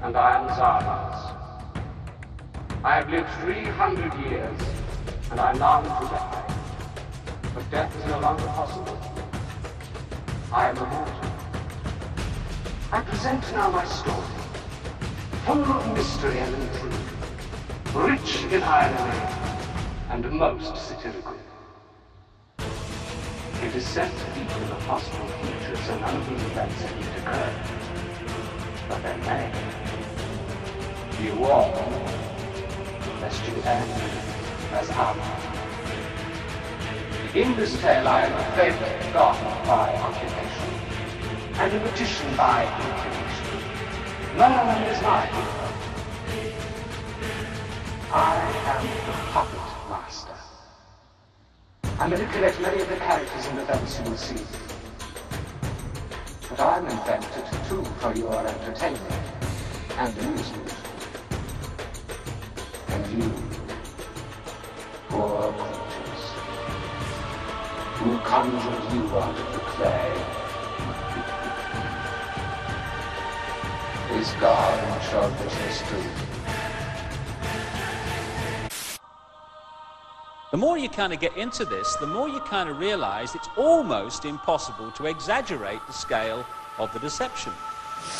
And I am Zardoz. I have lived 300 years, and I long to die. But death is no longer possible. I am immortal. I present now my story, full of mystery and intrigue, rich in irony, and most satirical. It is set to deep in the possible future, so none of these events have yet occurred. But they may. Be warned, lest you end as I. In this tale I am a fabled god by occupation, and a magician by inclination. None is my hero. I am the puppet master. I manipulate many of the characters and events you will see. But I'm invented too for your entertainment and amusement. And you, poor creatures, who conjured you out of the clay, is God in charge of history. The more you kind of get into this, the more you kind of realize it's almost impossible to exaggerate the scale of the deception.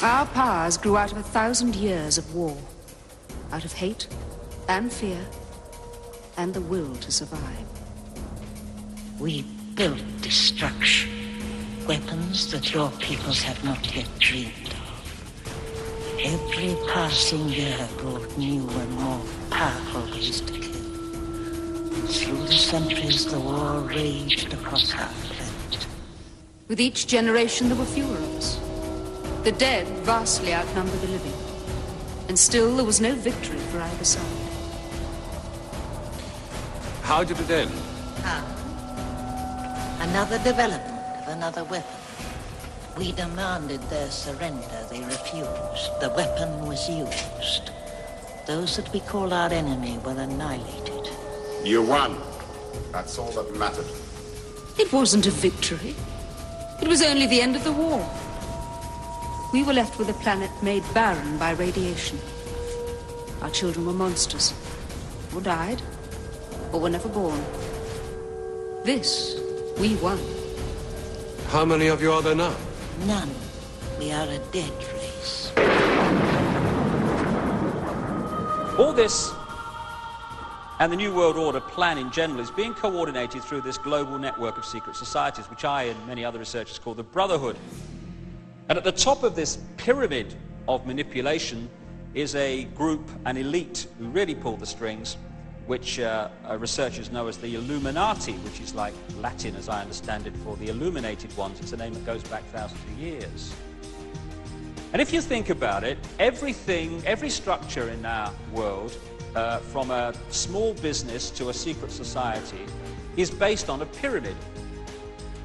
Our powers grew out of 1,000 years of war, out of hate and fear and the will to survive. We built destruction, weapons that your peoples have not yet dreamed of. Every passing year brought new and more powerful ways to kill. Through the centuries, the war raged across our planet. With each generation, there were fewer of us. The dead vastly outnumbered the living. And still, there was no victory for either side. How did it end? Another development of another weapon. We demanded their surrender. They refused. The weapon was used. Those that we called our enemy were annihilated. You won. That's all that mattered. It wasn't a victory. It was only the end of the war. We were left with a planet made barren by radiation. Our children were monsters, or died, or were never born. This, we won. How many of you are there now? None. We are a dead race. All this, and the New World Order plan in general, is being coordinated through this global network of secret societies, which I and many other researchers call the Brotherhood. And at the top of this pyramid of manipulation is a group, an elite, who really pull the strings, which researchers know as the Illuminati, which is like Latin, as I understand it, for the illuminated ones. It's a name that goes back thousands of years. And if you think about it, everything, every structure in our world, from a small business to a secret society, is based on a pyramid.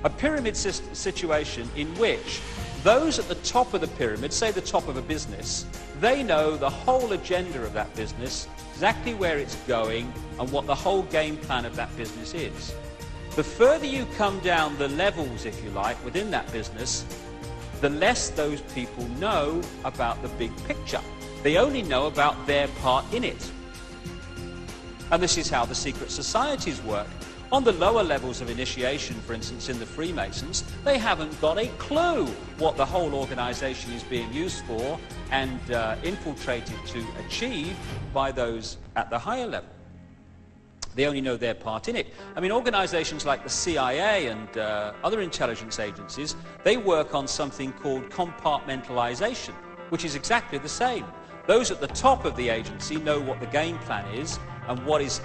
A pyramid situation in which those at the top of the pyramid, say the top of a business, they know the whole agenda of that business, exactly where it's going, and what the whole game plan of that business is. The further you come down the levels, if you like, within that business, the less those people know about the big picture. They only know about their part in it. And this is how the secret societies work. On the lower levels of initiation, for instance, in the Freemasons, they haven't got a clue what the whole organization is being used for and infiltrated to achieve by those at the higher level. They only know their part in it. I mean, organizations like the CIA and other intelligence agencies, they work on something called compartmentalization, which is exactly the same. Those at the top of the agency know what the game plan is and what is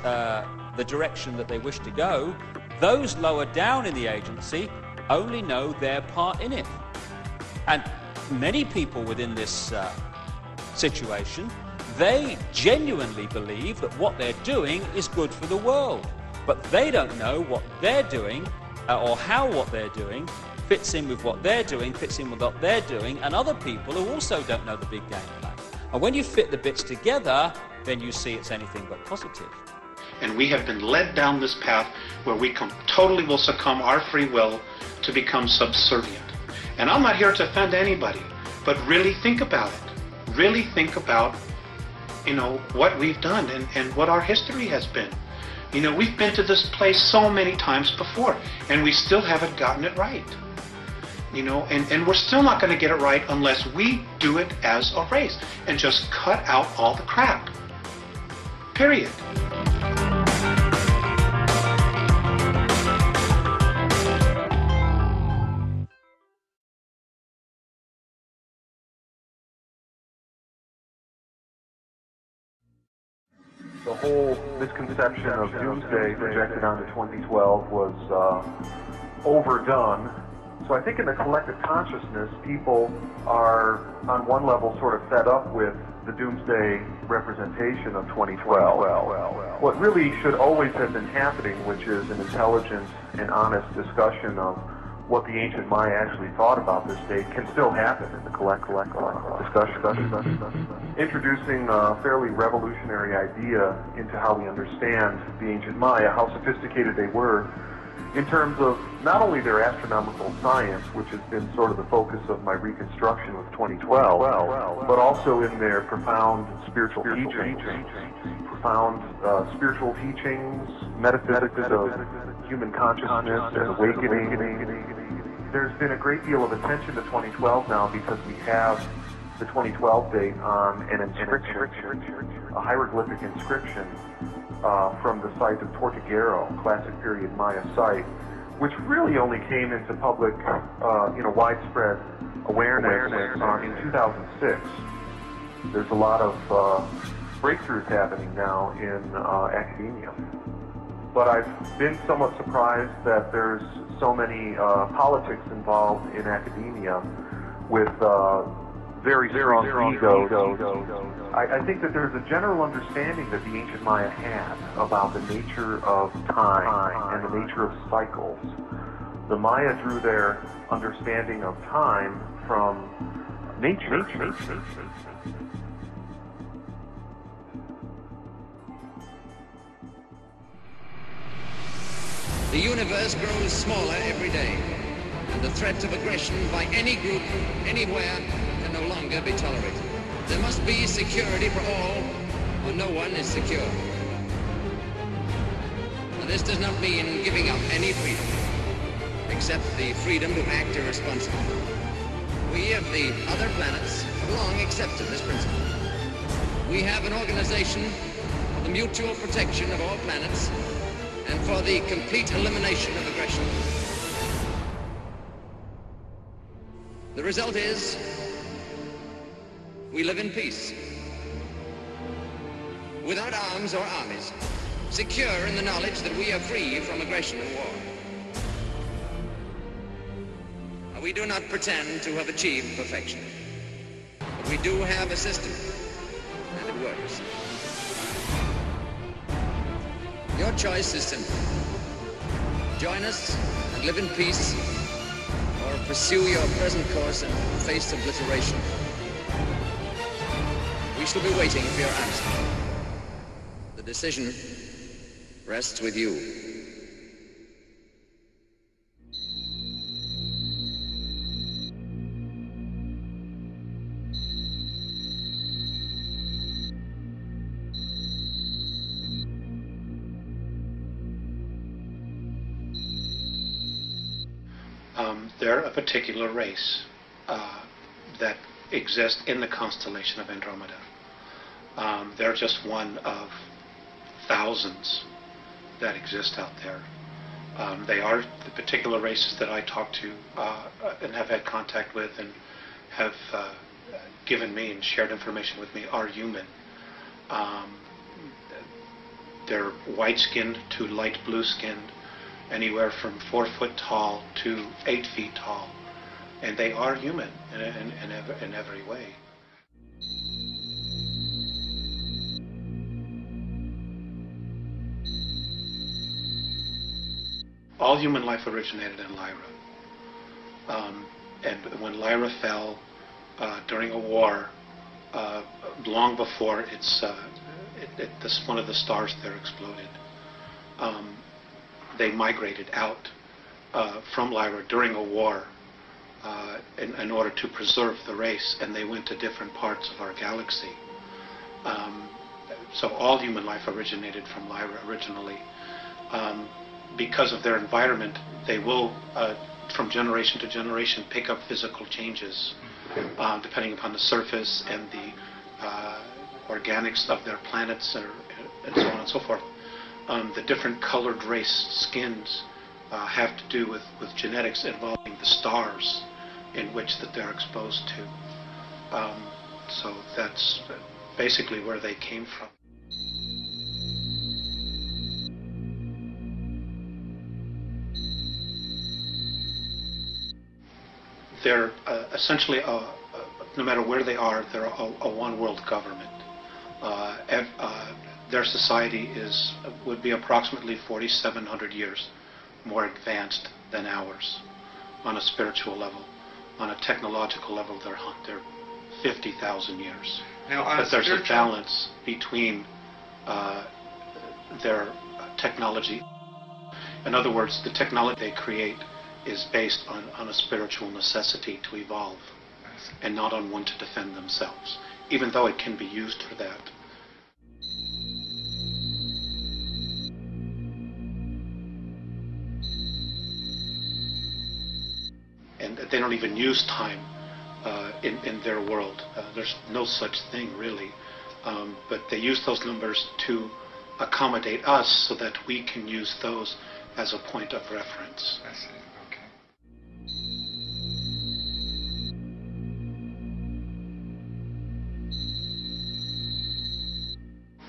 the direction that they wish to go. Those lower down in the agency only know their part in it. And many people within this situation, they genuinely believe that what they're doing is good for the world. But they don't know what they're doing or how what they're doing fits in with what they're doing, fits in with what they're doing, and other people who also don't know the big game plan. And when you fit the bits together, then you see it's anything but positive. And we have been led down this path where we totally will succumb our free will to become subservient. And I'm not here to offend anybody, but really think about it. Really think about, you know, what we've done and what our history has been. You know, we've been to this place so many times before, and we still haven't gotten it right. You know, and we're still not going to get it right unless we do it as a race and just cut out all the crap. Period. The whole misconception of doomsday projected onto 2012 was overdone. So I think in the collective consciousness, people are, on one level, sort of fed up with the doomsday representation of 2012. What really should always have been happening, which is an intelligent and honest discussion of what the ancient Maya actually thought about this date, can still happen in the collective discussion. Introducing a fairly revolutionary idea into how we understand the ancient Maya, how sophisticated they were, in terms of not only their astronomical science, which has been sort of the focus of my reconstruction with 2012, but also in their profound spiritual teachings, metaphysics of human consciousness and awakening. There's been a great deal of attention to 2012 now because we have the 2012 date on an inscription, a hieroglyphic inscription from the site of Tortuguero, classic period Maya site, which really only came into public, widespread awareness in 2006. There's a lot of breakthroughs happening now in academia. But I've been somewhat surprised that there's so many politics involved in academia with very strong egos. I think that there's a general understanding that the ancient Maya had about the nature of time and the nature of cycles. The Maya drew their understanding of time from nature. The universe grows smaller every day, and the threat of aggression by any group, anywhere, can no longer be tolerated. There must be security for all, or no one is secure. Now, this does not mean giving up any freedom, except the freedom to act irresponsibly. We of the other planets have long accepted this principle. We have an organization for the mutual protection of all planets and for the complete elimination of aggression. The result is we live in peace, without arms or armies, secure in the knowledge that we are free from aggression and war. We do not pretend to have achieved perfection, but we do have a system, and it works. Your choice is simple. Join us and live in peace, or pursue your present course and face obliteration. We shall be waiting for your answer. The decision rests with you. They're a particular race that exists in the constellation of Andromeda. They're just one of thousands that exist out there. They are the particular races that I talk to and have had contact with and have given me and shared information with me are human. They're white-skinned to light blue-skinned, anywhere from 4 foot tall to 8 feet tall, and they are human in every way. All human life originated in Lyra, and when Lyra fell during a war, long before one of the stars there exploded, they migrated out from Lyra during a war in order to preserve the race, and they went to different parts of our galaxy. So all human life originated from Lyra originally. Because of their environment, they will, from generation to generation, pick up physical changes, depending upon the surface and the organics of their planets, and so on and so forth. The different colored race skins have to do with genetics involving the stars in which that they're exposed to. So that's basically where they came from. They're essentially, no matter where they are, they're a one-world government. Their society would be approximately 4,700 years more advanced than ours on a spiritual level. On a technological level, they're 50,000 years. Now, but there's a balance between their technology. In other words, the technology they create is based on a spiritual necessity to evolve, and not on one to defend themselves, even though it can be used for that. And they don't even use time in their world. There's no such thing, really. But they use those numbers to accommodate us so that we can use those as a point of reference. I see. Okay.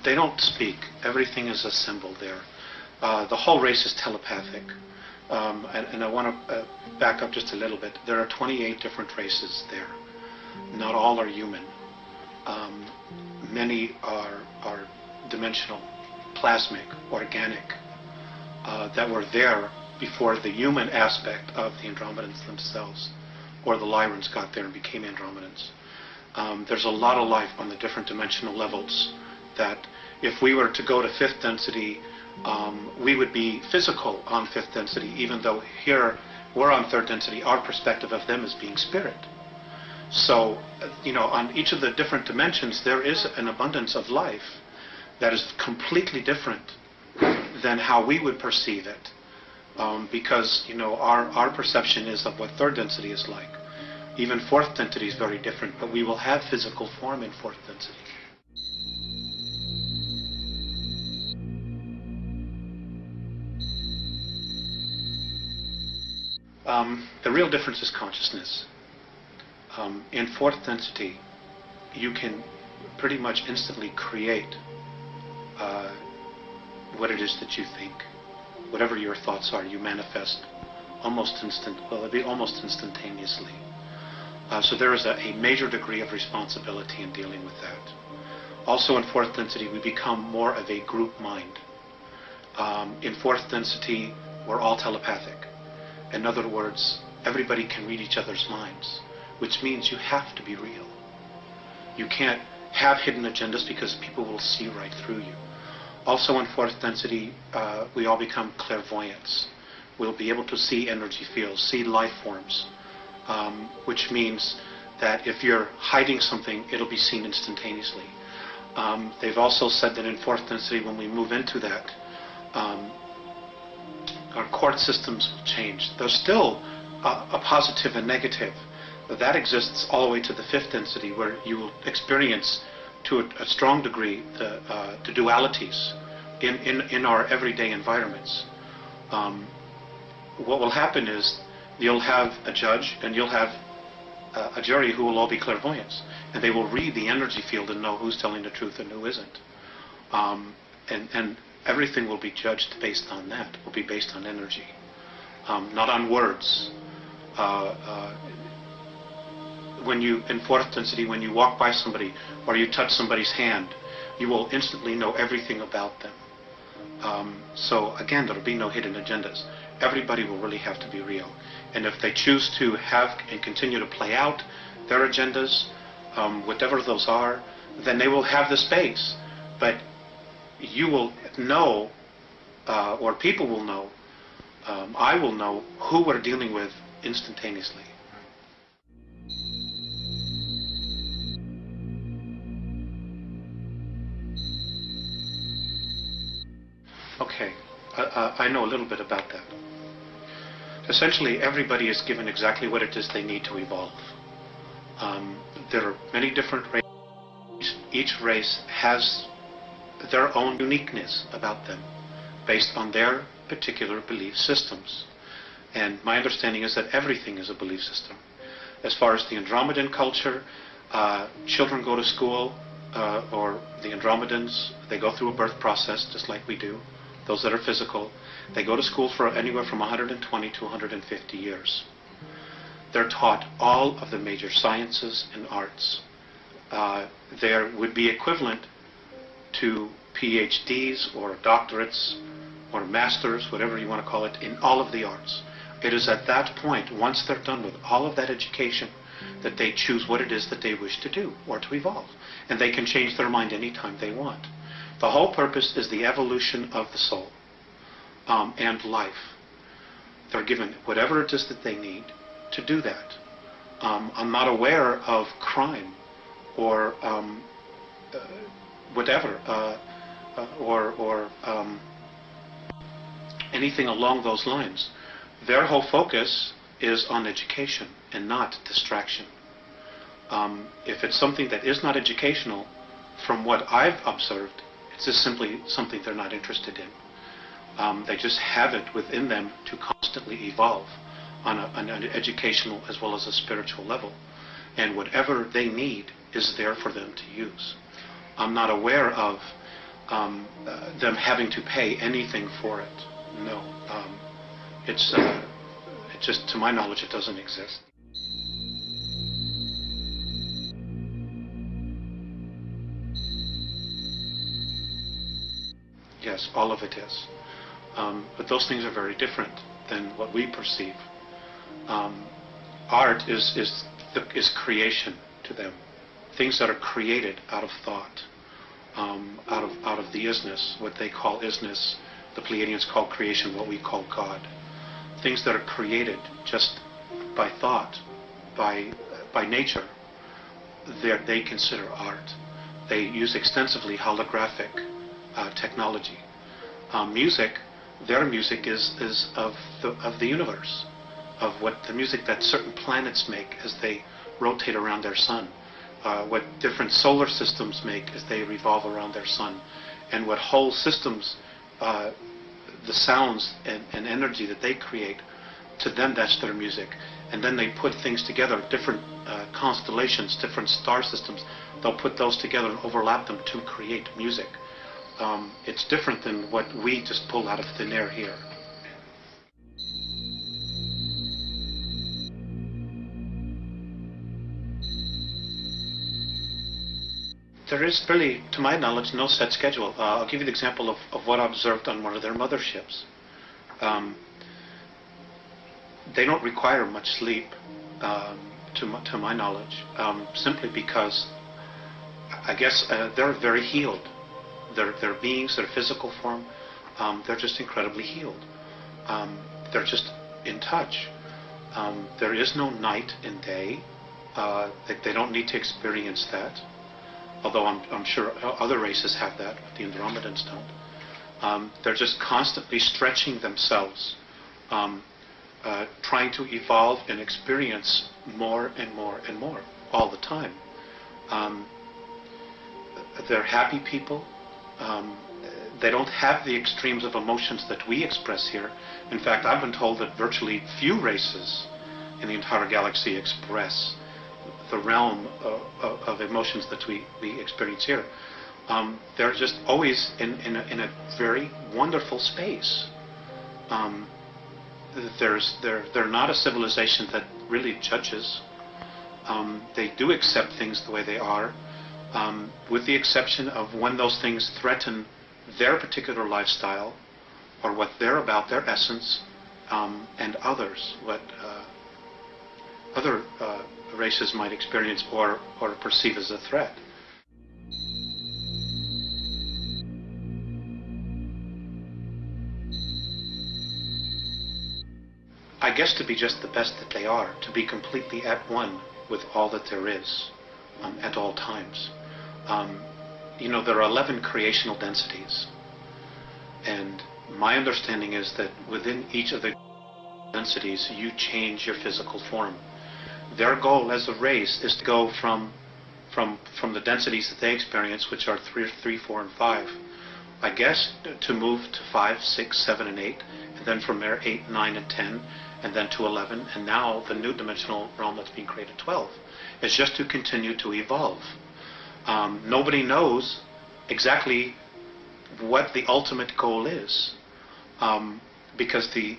They don't speak. Everything is a symbol there. The whole race is telepathic. And I want to back up just a little bit. There are 28 different races there. Not all are human. Many are dimensional, plasmic, organic, that were there before the human aspect of the Andromedans themselves, or the Lyrans got there and became Andromedans. There's a lot of life on the different dimensional levels that if we were to go to 5th density, we would be physical on 5th density, even though here we're on 3rd density. Our perspective of them is being spirit. So, on each of the different dimensions, there is an abundance of life that is completely different than how we would perceive it, because our perception is of what 3rd density is like. Even 4th density is very different, but we will have physical form in 4th density. The real difference is consciousness. In 4th density, you can pretty much instantly create what it is that you think. Whatever your thoughts are, you manifest almost instantaneously. So there is a major degree of responsibility in dealing with that. Also in 4th density, we become more of a group mind. In 4th density, we're all telepathic. In other words, everybody can read each other's minds, which means you have to be real. You can't have hidden agendas because people will see right through you. Also in 4th density, we all become clairvoyants. We'll be able to see energy fields, see life forms, which means that if you're hiding something, it'll be seen instantaneously. They've also said that in 4th density, when we move into that, our court systems will change. There's still a positive and negative. That exists all the way to the fifth density, where you will experience to a strong degree the dualities in our everyday environments. What will happen is you'll have a judge and you'll have a jury who will all be clairvoyants, and they will read the energy field and know who's telling the truth and who isn't. And everything will be judged based on that, will be based on energy, not on words. When you, in fourth density, when you walk by somebody or you touch somebody's hand, you will instantly know everything about them. So again, there will be no hidden agendas. Everybody will really have to be real. And if they choose to have and continue to play out their agendas, whatever those are, then they will have the space. But you will know, or people will know, I will know who we're dealing with instantaneously. Okay, I know a little bit about that. Essentially, everybody is given exactly what it is they need to evolve. There are many different races. Each race has their own uniqueness about them based on their particular belief systems. And my understanding is that everything is a belief system. As far as the Andromedan culture, children go to school, or the Andromedans, they go through a birth process just like we do. Those that are physical, they go to school for anywhere from 120 to 150 years. They're taught all of the major sciences and arts. There would be equivalent to PhDs or doctorates or masters, whatever you want to call it, in all of the arts. It is at that point, once they're done with all of that education, that they choose what it is that they wish to do or to evolve. And they can change their mind anytime they want. The whole purpose is the evolution of the soul and life. They're given whatever it is that they need to do that. I'm not aware of crime or whatever, or anything along those lines. Their whole focus is on education and not distraction. If it's something that is not educational, from what I've observed, it's just simply something they're not interested in. They just have it within them to constantly evolve on an educational as well as a spiritual level. And whatever they need is there for them to use. I'm not aware of them having to pay anything for it. No. It just, to my knowledge, it doesn't exist. Yes, all of it is. But those things are very different than what we perceive. Art is creation to them. Things that are created out of thought, out of the isness, what they call isness. The Pleiadians call creation what we call God. Things that are created just by thought, by nature, they consider art. They use extensively holographic technology. Music, their music is of the universe, of what the music that certain planets make as they rotate around their sun, what different solar systems make as they revolve around their sun, and what whole systems, the sounds and energy that they create, to them that's their music. And then they put things together, different constellations, different star systems, they'll put those together and overlap them to create music. It's different than what we just pull out of thin air here. There is really, to my knowledge, no set schedule. I'll give you the example of what I observed on one of their motherships. They don't require much sleep, to my knowledge, simply because I guess they're very healed. Their beings, their physical form, they're just incredibly healed. They're just in touch. There is no night and day. They don't need to experience that. Although I'm sure other races have that, but the Andromedans don't. They're just constantly stretching themselves trying to evolve and experience more and more and more all the time. They're happy people. They don't have the extremes of emotions that we express here. In fact, I've been told that virtually few races in the entire galaxy express the realm of emotions that we experience here. They're just always in a very wonderful space. They're not a civilization that really judges. They do accept things the way they are, with the exception of when those things threaten their particular lifestyle or what they're about, their essence, and others, what other races might experience or perceive as a threat. I guess to be just the best that they are, to be completely at one with all that there is at all times. You know, there are 11 creational densities, and my understanding is that within each of the densities you change your physical form. Their goal as a race is to go from the densities that they experience, which are 3, 4, and 5, I guess, to move to 5, 6, 7, and 8, and then from there 8, 9, and 10, and then to 11, and now the new dimensional realm that's being created, 12, is just to continue to evolve. Nobody knows exactly what the ultimate goal is, because the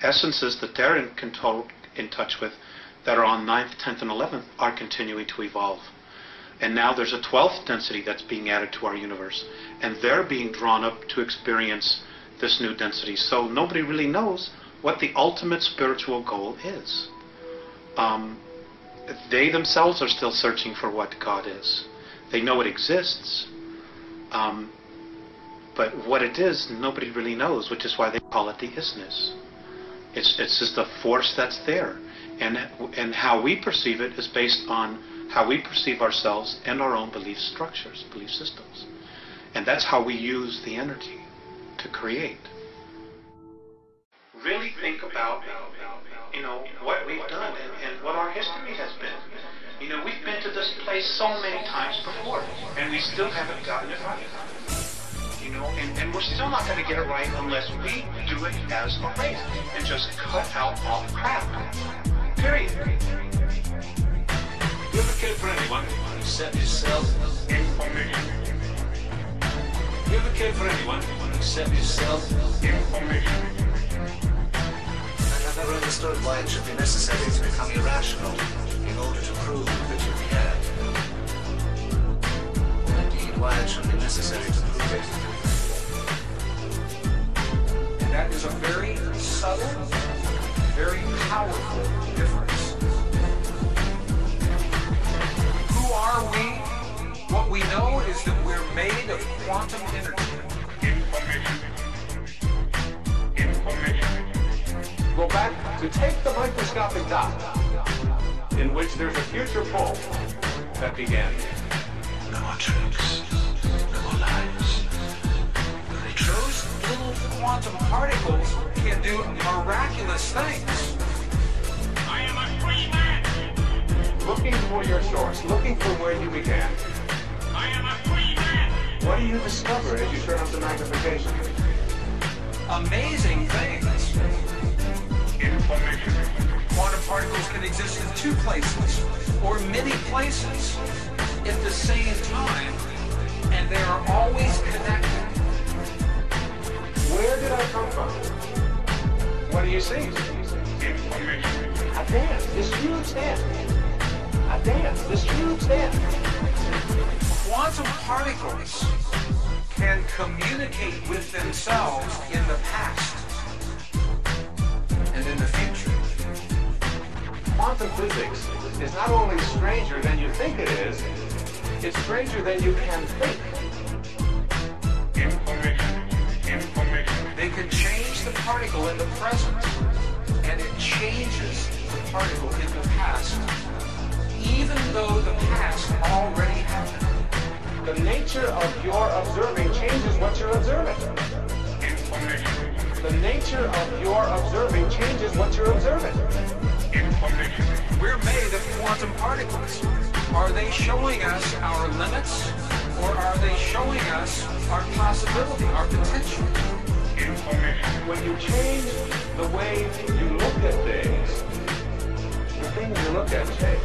essences that they're in touch with, that are on 9th, 10th, and 11th, are continuing to evolve. And now there's a 12th density that's being added to our universe, and they're being drawn up to experience this new density. So nobody really knows what the ultimate spiritual goal is. They themselves are still searching for what God is. They know it exists, but what it is, nobody really knows, which is why they call it the isness. It's just a force that's there. And how we perceive it is based on how we perceive ourselves and our own belief structures, belief systems. And that's how we use the energy to create. Really think about, you know, what we've done and what our history has been. You know, we've been to this place so many times before, and we still haven't gotten it right. You know, and we're still not going to get it right unless we do it as a race and just cut out all the crap. Period. You ever cared for anyone except yourself? Information. You ever cared for anyone except yourself? Information. I never understood why it should be necessary to become irrational in order to prove that you care. Or indeed, why it should be necessary to prove it. And that is a very subtle, very powerful difference. Who are we? What we know is that we're made of quantum energy. Information. Go back to take the microscopic dot, in which there's a future pull that began. No more tricks, no more lies. Those little quantum particles can do miraculous things. I am a free man. Looking for your source, looking for where you began. I am a free man. What do you discover as you turn up the magnification? Amazing things. Information. Quantum particles can exist in 2 places, or many places, at the same time, and they are always connected. Where did I come from? What do you see? Information. A dance, this huge dance. A dance, this huge dance. Quantum particles can communicate with themselves in the past and in the future. Quantum physics is not only stranger than you think it is, it's stranger than you can think. Information. Information. They can change the particle in the present, and it changes the particle in the past, even though the past already happened. The nature of your observing changes what you're observing. Information. The nature of your observing changes what you're observing. We're made of quantum particles. Are they showing us our limits, or are they showing us our possibility, our potential? When you change the way you look at things, the things you look at change.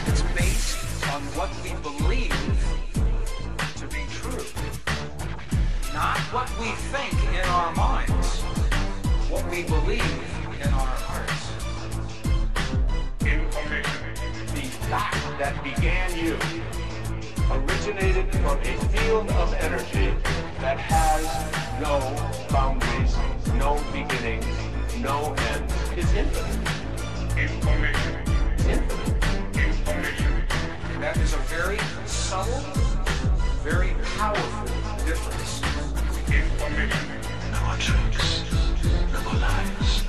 It's based on what we believe to be true, not what we think in our minds, what we believe in our hearts. The fact that began you originated from a field of energy that has no boundaries, no beginnings, no ends. It's infinite. It's infinite. That is a very subtle, very powerful difference. No tricks, no lies.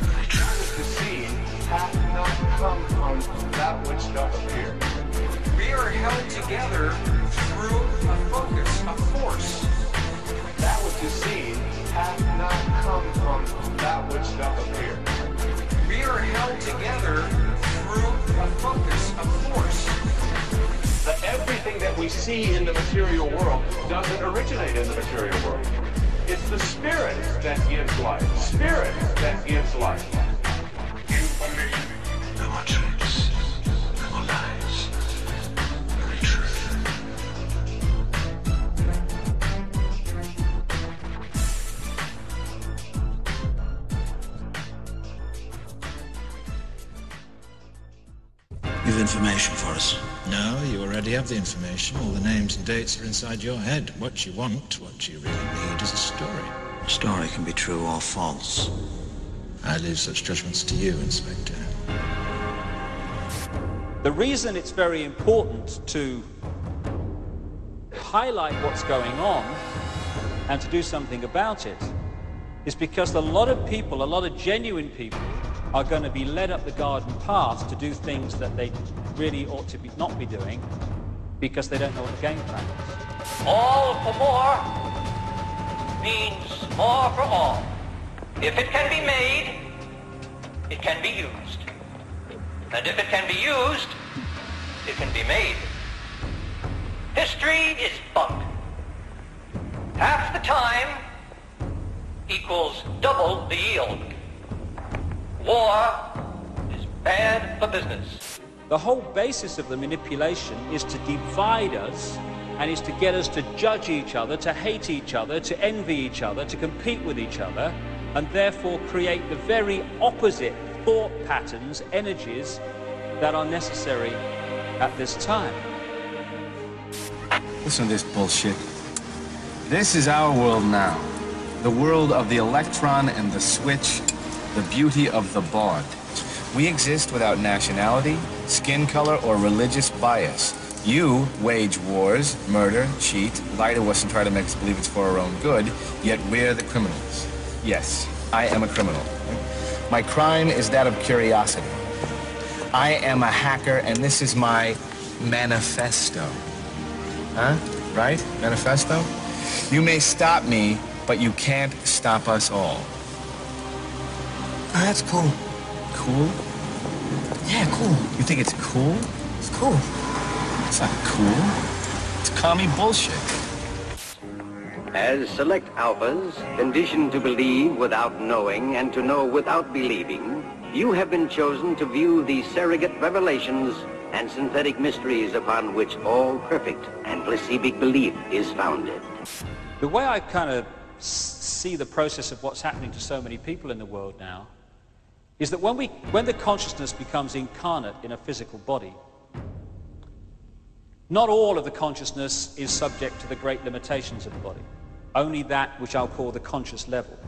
The truth is seen hath not come from that which doth appear. We are held together through a focus, a force. That which is seen hath not come from that which doth appear. We are held together through a focus, a force. That everything that we see in the material world doesn't originate in the material world. It's the spirit that gives life. Spirit that gives life. No more tricks, no more lies. Very truth. You've information for us. No, you already have the information. All the names and dates are inside your head. What you want, what you really need is a story. A story can be true or false. I leave such judgments to you, Inspector. The reason it's very important to highlight what's going on and to do something about it is because a lot of people, a lot of genuine people, are going to be led up the garden path to do things that they really ought to not be doing because they don't know what the game plan is. All for more means more for all. If it can be made, it can be used. And if it can be used, it can be made. History is bunk. Half the time equals double the yield. War is bad for business. The whole basis of the manipulation is to divide us and is to get us to judge each other, to hate each other, to envy each other, to compete with each other, and therefore create the very opposite thought patterns, energies that are necessary at this time. Listen to this bullshit. This is our world now. The world of the electron and the switch, the beauty of the bard. We exist without nationality, skin color, or religious bias. You wage wars, murder, cheat, lie to us and try to make us believe it's for our own good, yet we're the criminals. Yes, I am a criminal. My crime is that of curiosity. I am a hacker, and this is my manifesto. Huh? Right? Manifesto? You may stop me, but you can't stop us all. Oh, that's cool. Cool? Yeah, cool. You think it's cool? It's cool. It's not cool. It's commie bullshit. As select alphas, conditioned to believe without knowing and to know without believing, you have been chosen to view the surrogate revelations and synthetic mysteries upon which all perfect and placibic belief is founded. The way I kind of see the process of what's happening to so many people in the world now is that when the consciousness becomes incarnate in a physical body, not all of the consciousness is subject to the great limitations of the body, only that which I'll call the conscious level.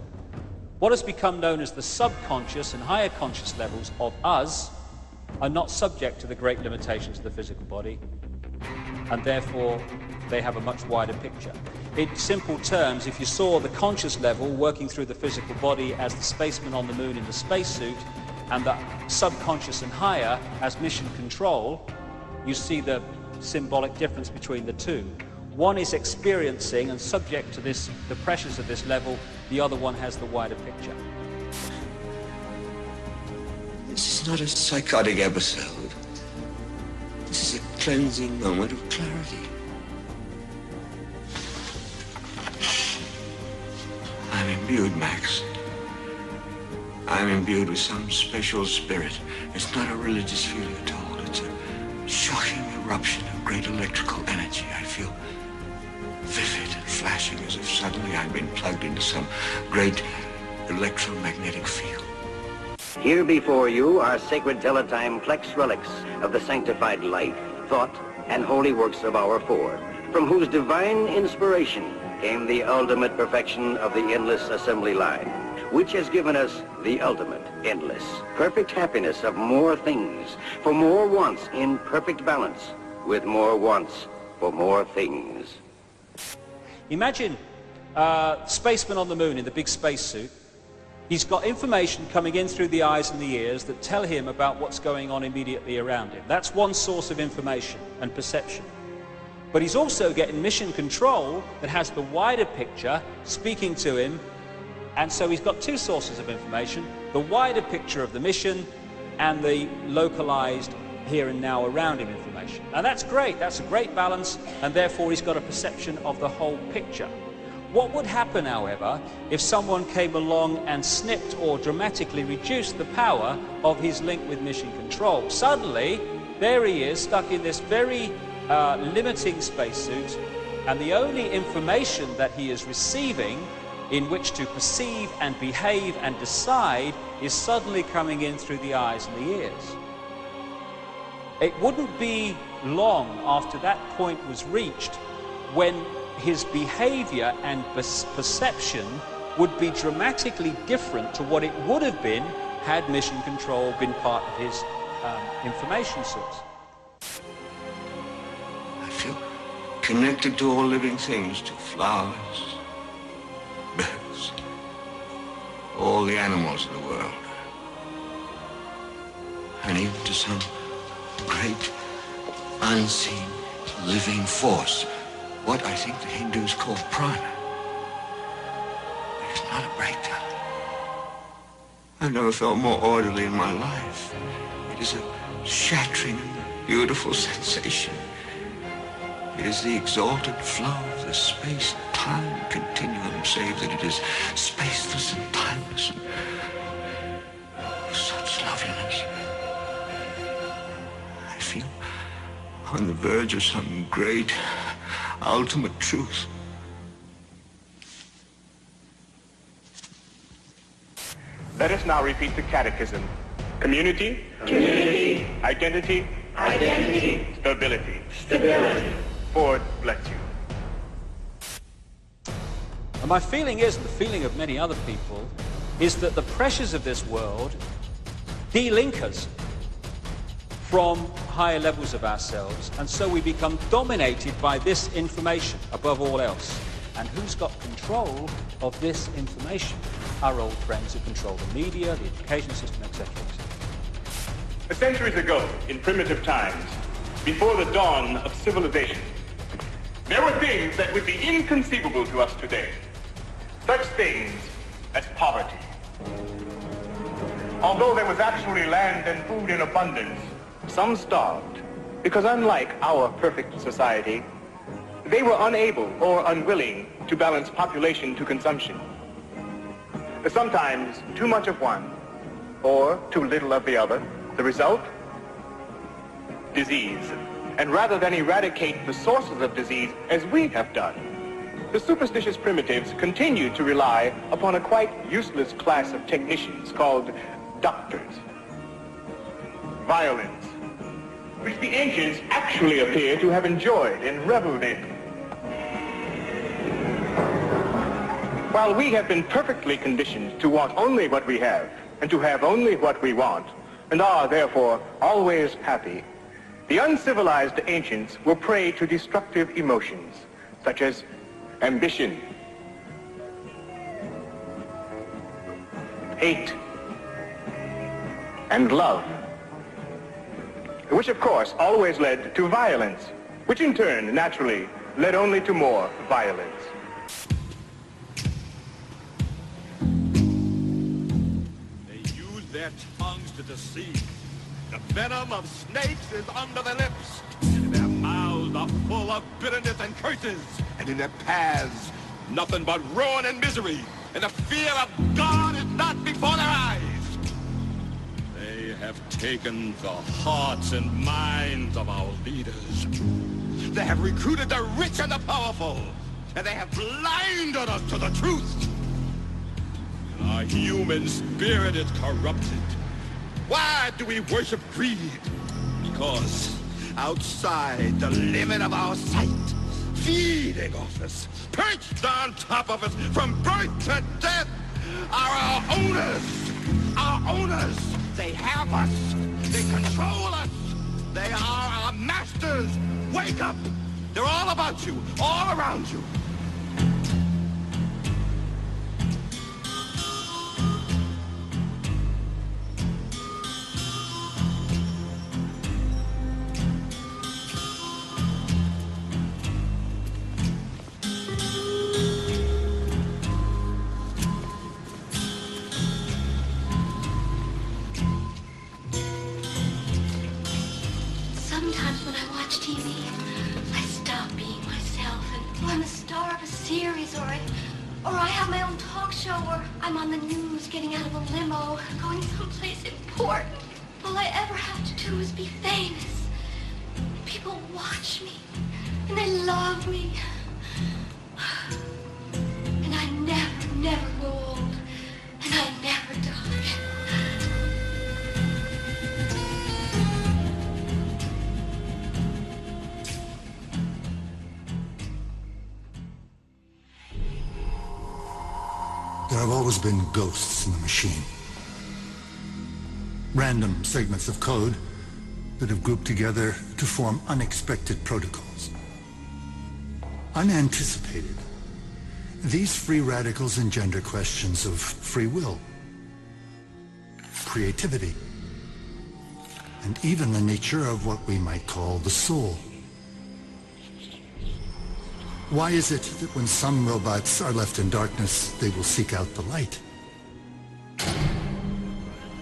What has become known as the subconscious and higher conscious levels of us are not subject to the great limitations of the physical body, and therefore they have a much wider picture. In simple terms, if you saw the conscious level working through the physical body as the spaceman on the moon in the spacesuit, and the subconscious and higher as mission control, you see the symbolic difference between the two. one is experiencing and subject to this, the pressures of this level, the other one has the wider picture. This is not a psychotic episode. This is a cleansing moment of clarity. I'm imbued, Max. I'm imbued with some special spirit. It's not a religious feeling at all. It's a shocking eruption of great electrical energy. I feel vivid and flashing as if suddenly I'd been plugged into some great electromagnetic field. Here before you are sacred teletime plex relics of the sanctified life, thought, and holy works of our four, from whose divine inspiration came the ultimate perfection of the endless assembly line, which has given us the ultimate, endless, perfect happiness of more things, for more wants in perfect balance, with more wants for more things. Imagine spaceman on the moon in the big spacesuit. He's got information coming in through the eyes and the ears that tell him about what's going on immediately around him. That's one source of information and perception. But he's also getting mission control that has the wider picture speaking to him. And so he's got two sources of information, the wider picture of the mission and the localized here and now around him information. Now that's great, that's a great balance, and therefore he's got a perception of the whole picture. What would happen, however, if someone came along and snipped or dramatically reduced the power of his link with mission control? Suddenly, there he is, stuck in this very limiting spacesuit, and the only information that he is receiving in which to perceive and behave and decide is suddenly coming in through the eyes and the ears. It wouldn't be long after that point was reached when his behavior and perception would be dramatically different to what it would have been had mission control been part of his information source. I feel connected to all living things, to flowers, birds, all the animals of the world, and even to some great, unseen, living force, what I think the Hindus call prana. It's not a breakdown. I've never felt more orderly in my life. It is a shattering, beautiful sensation. It is the exalted flow of the space-time continuum, save that it is spaceless and timeless and such loveliness. I feel on the verge of some great, ultimate truth. Let us now repeat the catechism. Community. Community. Identity. Identity. Stability. Stability. Ford bless you. And my feeling is, the feeling of many other people, is that the pressures of this world de-link us from higher levels of ourselves, and so we become dominated by this information above all else. And who's got control of this information? Our old friends who control the media, the education system, etc. Centuries ago, in primitive times, before the dawn of civilization, there were things that would be inconceivable to us today. Such things as poverty. Although there was actually land and food in abundance, some starved, because unlike our perfect society, they were unable or unwilling to balance population to consumption. Sometimes too much of one, or too little of the other. The result? Disease. And rather than eradicate the sources of disease, as we have done, the superstitious primitives continued to rely upon a quite useless class of technicians called doctors. Violence, which the ancients actually appear to have enjoyed and reveled in. While we have been perfectly conditioned to want only what we have, and to have only what we want, and are therefore always happy, the uncivilized ancients were prey to destructive emotions, such as ambition, hate, and love, which of course always led to violence, which in turn naturally led only to more violence. Their tongues to deceive. The venom of snakes is under their lips, and their mouths are full of bitterness and curses, and in their paths, nothing but ruin and misery, and the fear of God is not before their eyes. They have taken the hearts and minds of our leaders. They have recruited the rich and the powerful, and they have blinded us to the truth. Our human spirit is corrupted. Why do we worship greed? Because outside the limit of our sight, feeding off us, perched on top of us from birth to death, are our owners. Our owners. They have us. They control us. They are our masters. Wake up. They're all about you, all around you. Sometimes when I watch TV, I stop being myself, and I'm a star of a series, or I have my own talk show, or I'm on the news getting out of a limo, going someplace important. All I ever have to do is be famous. People watch me, and they love me. And I never grow old, and I never die. There have always been ghosts in the machine. Random segments of code that have grouped together to form unexpected protocols. Unanticipated. These free radicals engender questions of free will, creativity, and even the nature of what we might call the soul. Why is it that when some robots are left in darkness, they will seek out the light?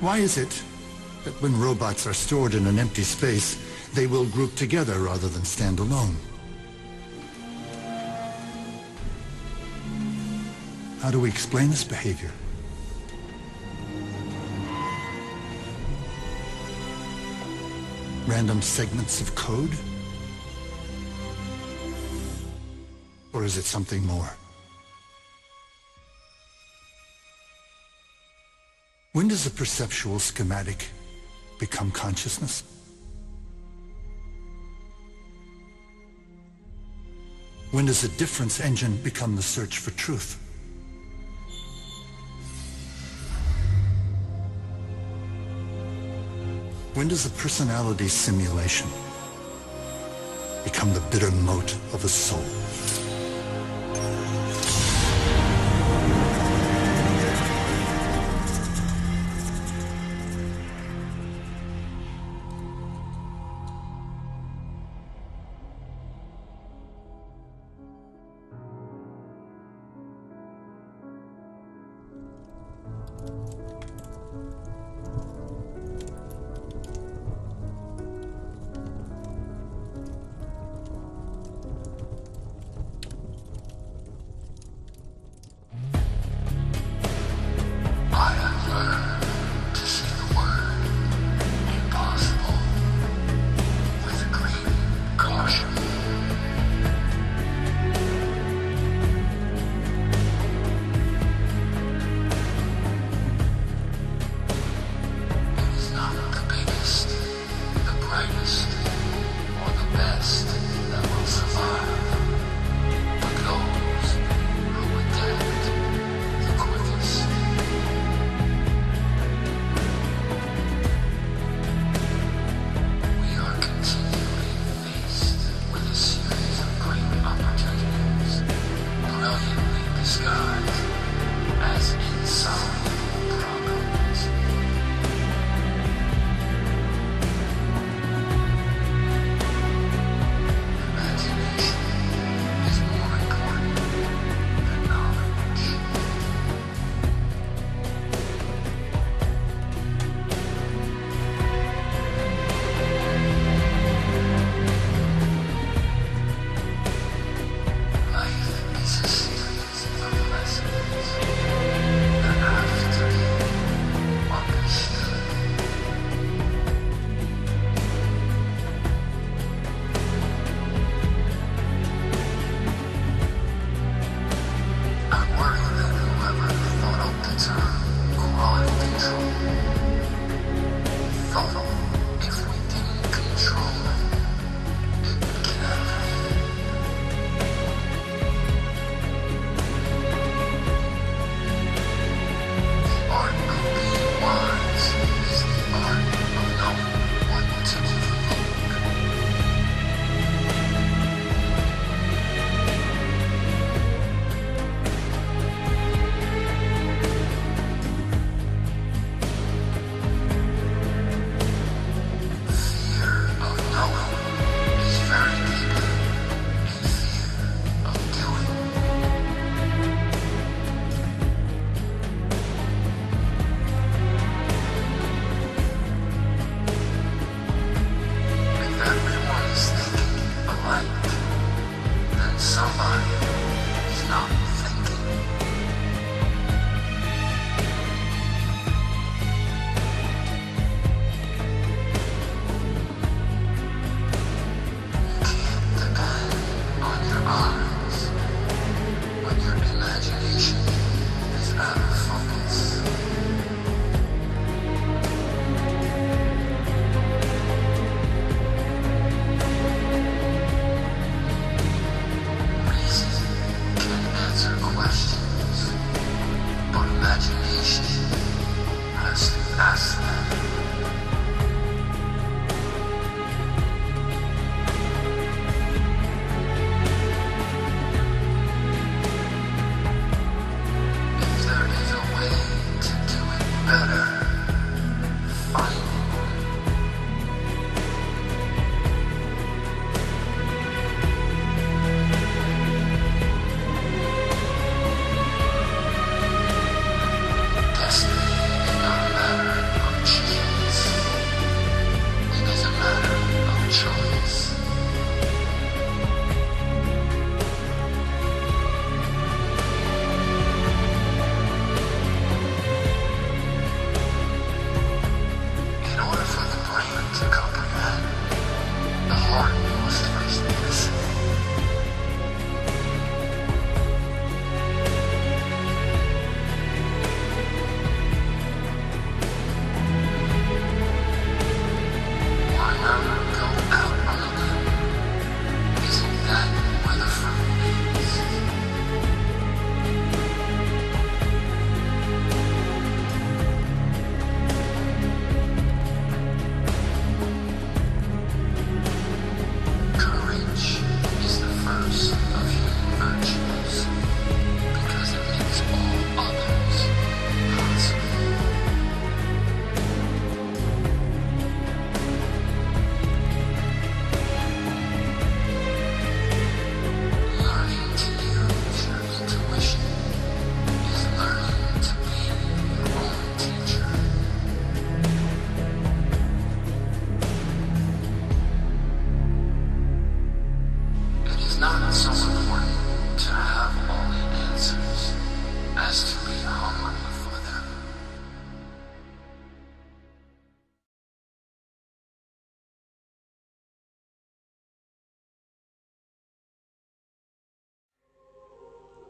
Why is it that when robots are stored in an empty space, they will group together rather than stand alone? How do we explain this behavior? Random segments of code? Or is it something more? When does a perceptual schematic become consciousness? When does a difference engine become the search for truth? When does a personality simulation become the bitter moat of a soul?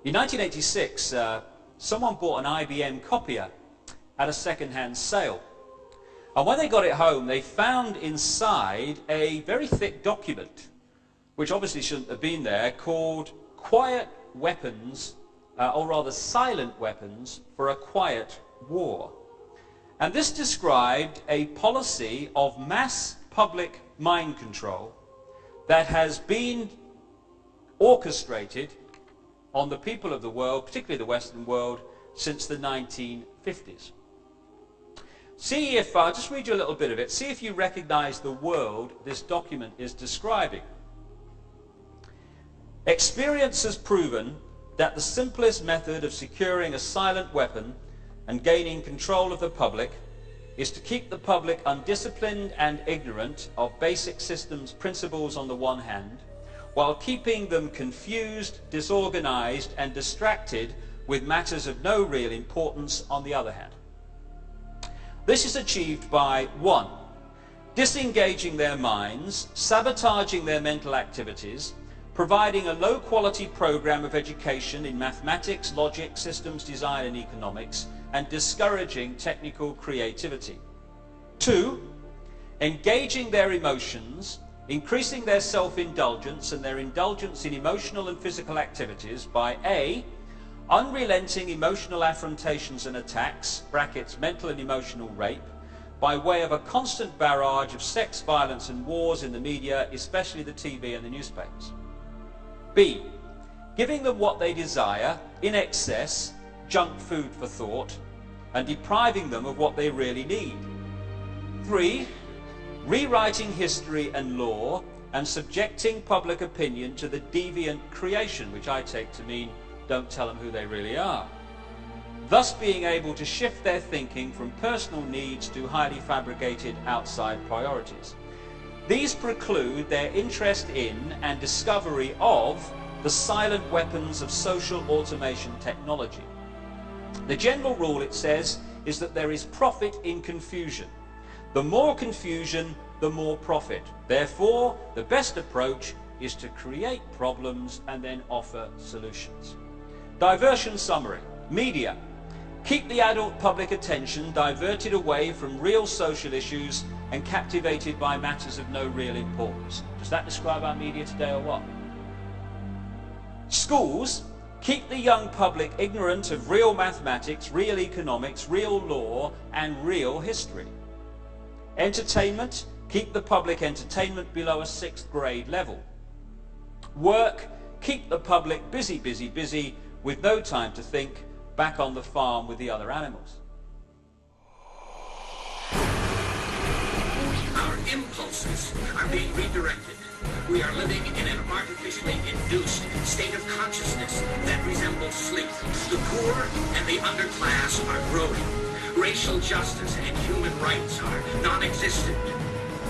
In 1986, someone bought an IBM copier at a second-hand sale. And when they got it home, they found inside a very thick document, which obviously shouldn't have been there, called Quiet Weapons, or rather Silent Weapons for a Quiet War. And this described a policy of mass public mind control that has been orchestrated on the people of the world, particularly the Western world, since the 1950s. See if, I'll just read you a little bit of it, see if you recognize the world this document is describing. Experience has proven that the simplest method of securing a silent weapon and gaining control of the public is to keep the public undisciplined and ignorant of basic systems principles on the one hand, while keeping them confused, disorganized, and distracted with matters of no real importance on the other hand. This is achieved by 1. Disengaging their minds, sabotaging their mental activities, providing a low-quality program of education in mathematics, logic, systems design, and economics, and discouraging technical creativity. 2. Engaging their emotions, increasing their self-indulgence and their indulgence in emotional and physical activities by A. Unrelenting emotional affrontations and attacks, brackets, mental and emotional rape, by way of a constant barrage of sex, violence and wars in the media, especially the TV and the newspapers. B. Giving them what they desire, in excess, junk food for thought, and depriving them of what they really need. 3. Rewriting history and law, and subjecting public opinion to the deviant creation, which I take to mean don't tell them who they really are, thus being able to shift their thinking from personal needs to highly fabricated outside priorities. These preclude their interest in and discovery of the silent weapons of social automation technology. The general rule, it says, is that there is profit in confusion. The more confusion, the more profit. Therefore, the best approach is to create problems and then offer solutions. Diversion summary. Media. Keep the adult public attention diverted away from real social issues and captivated by matters of no real importance. Does that describe our media today or what? Schools. Keep the young public ignorant of real mathematics, real economics, real law, and real history. Entertainment. Keep the public entertainment below a 6th grade level. Work. Keep the public busy, busy, busy, with no time to think, back on the farm with the other animals. Our impulses are being redirected. We are living in an artificially induced state of consciousness that resembles sleep. The poor and the underclass are growing. Racial justice and human rights are non-existent.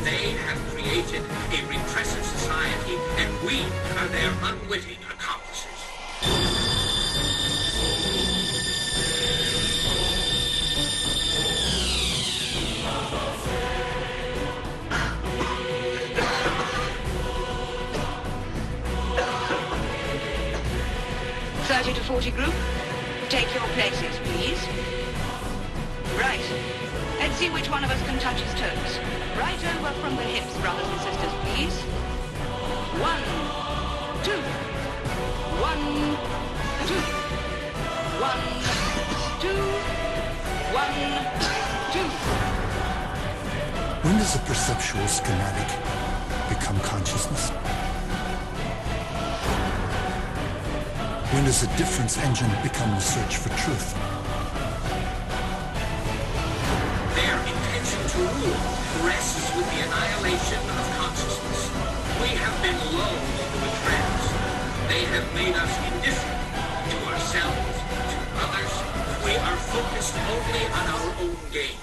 They have created a repressive society, and we are their unwitting accomplices. (30 to 40 group, take your places, please. Right. Let's see which one of us can touch his toes. Right over from the hips, brothers and sisters, please. 1, 2. 1, 2. 1, 2. 1, 2. When does a perceptual schematic become consciousness? When does a difference engine become the search for truth? Their intention to rule rests with the annihilation of consciousness. We have been lulled into a trance. They have made us indifferent to ourselves, to others. We are focused only on our own gain.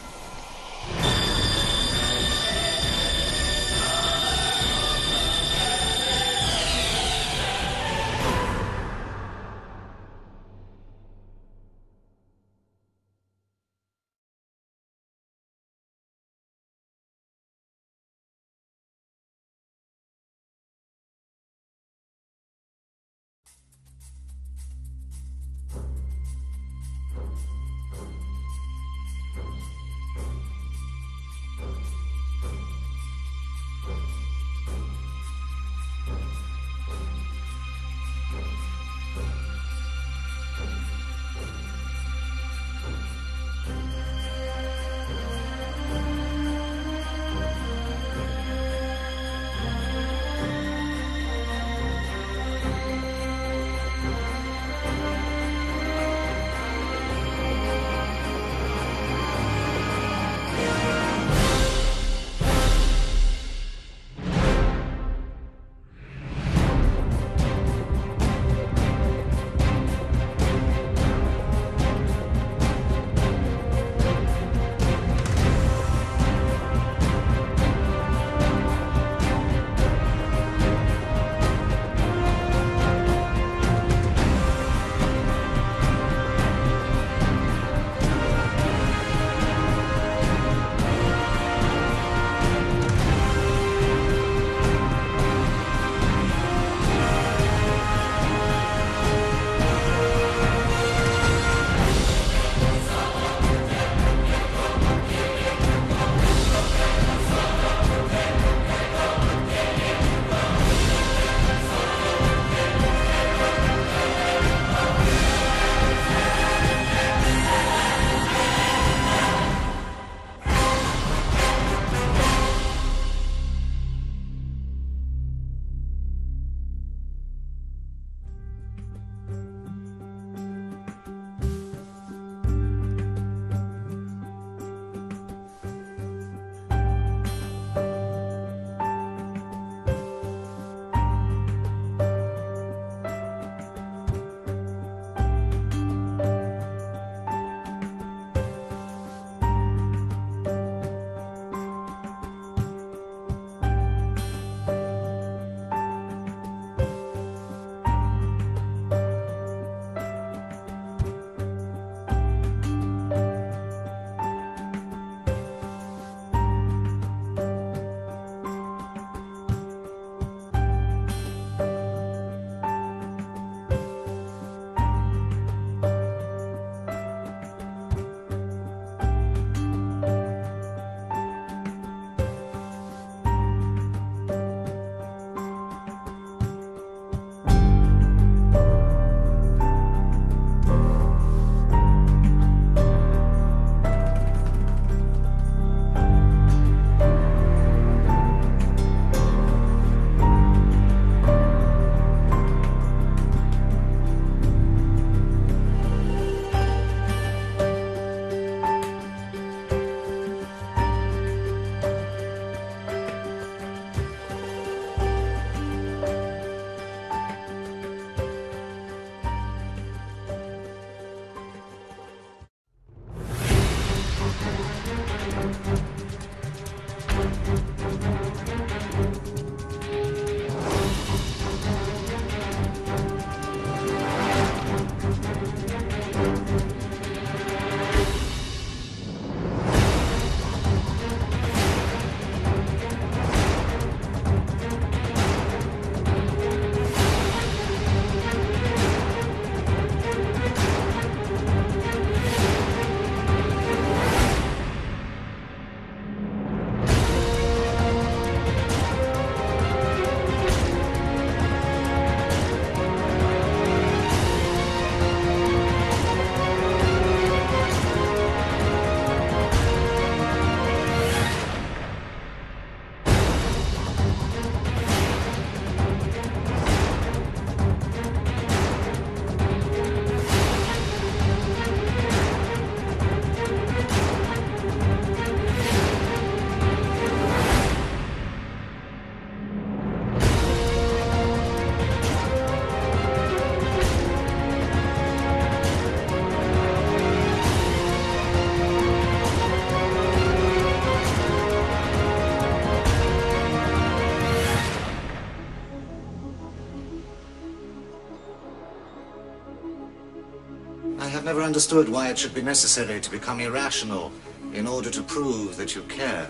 have never understood why it should be necessary to become irrational in order to prove that you care,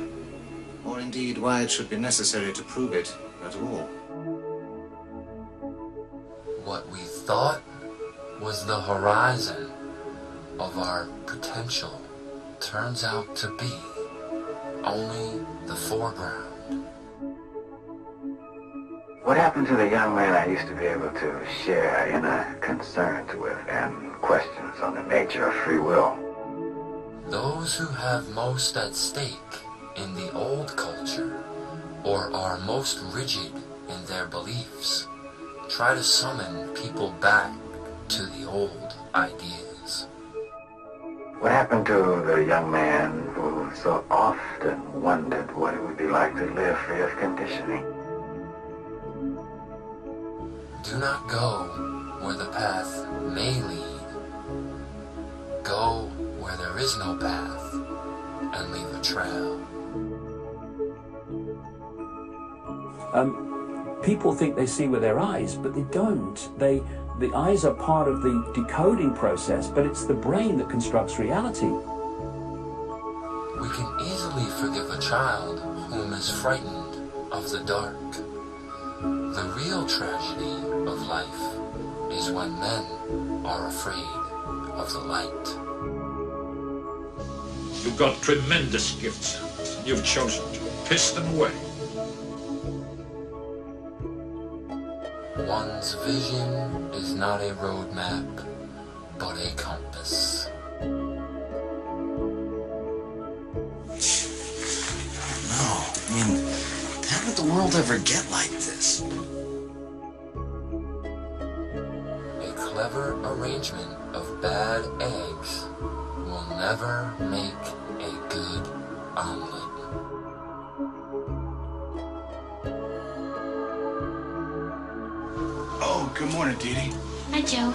or indeed why it should be necessary to prove it at all. What we thought was the horizon of our potential turns out to be only the foreground. What happened to the young man I used to be able to share inner concerns with and questions on the nature of free will? Those who have most at stake in the old culture, or are most rigid in their beliefs, try to summon people back to the old ideas. What happened to the young man who so often wondered what it would be like to live free of conditioning? Do not go where the path may lead. Go where there is no path and leave a trail. People think they see with their eyes, but they don't. The eyes are part of the decoding process, but it's the brain that constructs reality. We can easily forgive a child whom is frightened of the dark. The real tragedy of life is when men are afraid of the light. You've got tremendous gifts. You've chosen to piss them away. One's vision is not a roadmap, but a compass. No, I mean, how did the world ever get like this? A clever arrangement of bad eggs will never make a good omelet. Oh, good morning, Dee Dee. Hi, Joe.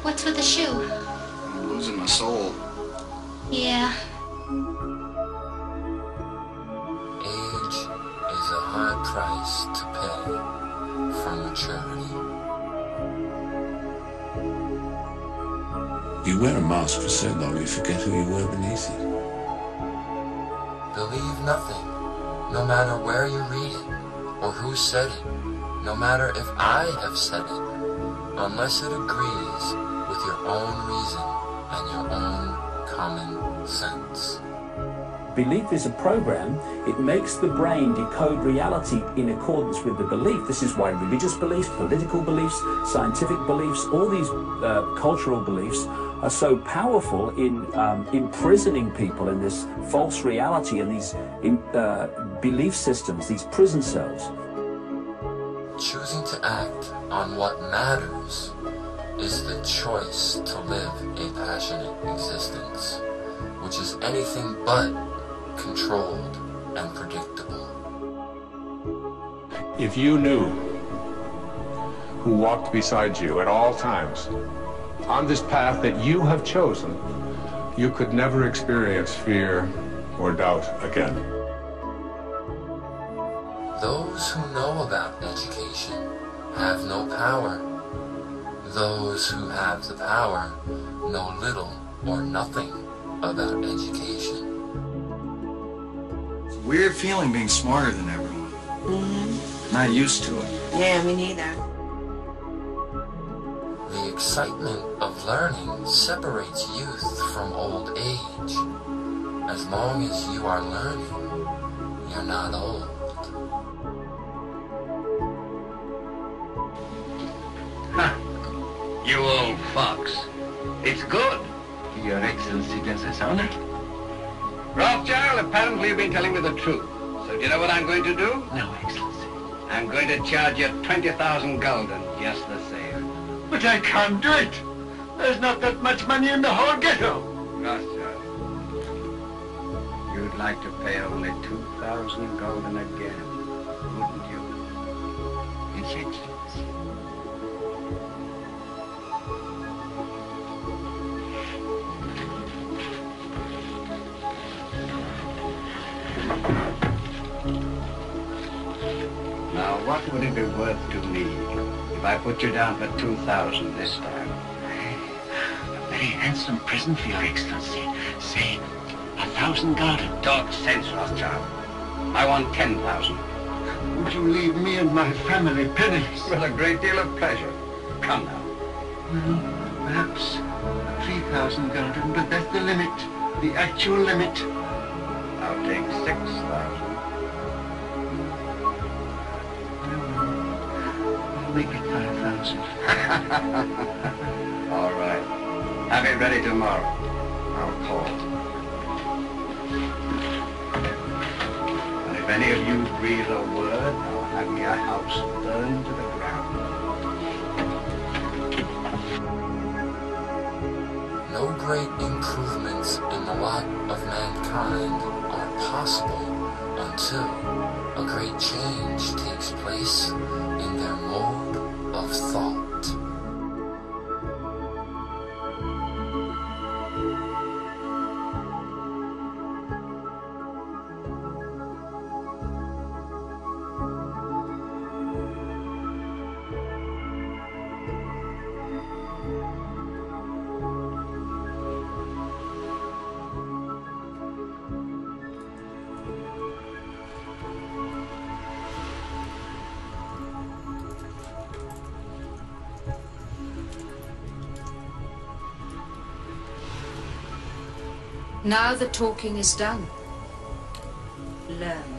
What's with the shoe? I'm losing my soul. Yeah. Age is a high price to pay for maturity. You wear a mask for so long you forget who you were beneath it. Believe nothing, no matter where you read it, or who said it, no matter if I have said it, unless it agrees with your own reason and your own common sense. Belief is a program. It makes the brain decode reality in accordance with the belief. This is why religious beliefs, political beliefs, scientific beliefs, all these cultural beliefs are so powerful in imprisoning people in this false reality and these belief systems, these prison cells. Choosing to act on what matters is the choice to live a passionate existence, which is anything but controlled and predictable. If you knew who walked beside you at all times on this path that you have chosen, you could never experience fear or doubt again. Those who know about education have no power. Those who have the power know little or nothing about education. It's a weird feeling being smarter than everyone. Not used to it. Yeah, me neither. The excitement of learning separates youth from old age. As long as you are learning, you're not old. You old fox. It's good. Your Excellency does us honor. Rothschild, apparently you've been telling me the truth. So do you know what I'm going to do? No, Excellency. I'm going to charge you 20,000 gulden, just the same. But I can't do it. There's not that much money in the whole ghetto. Rothschild, you'd like to pay only 2,000 gulden again, wouldn't you? It's Excellency. Now, what would it be worth to me if I put you down for 2,000 this time? very handsome present for your excellency. Say, 1,000 gulden. Talk sense, Rothschild. I want 10,000. Would you leave me and my family penniless? With a great deal of pleasure. Come now. Well, perhaps 3,000 gulden, but that's the limit. The actual limit. I'll take 6,000. I'll make it 5,000. All right. Have it ready tomorrow. I'll call. And if any of you breathe a word, I'll have your house burned to the ground. No great improvements in the lot of mankind are possible until a great change takes place in their mode of thought. Now the talking is done. Learn.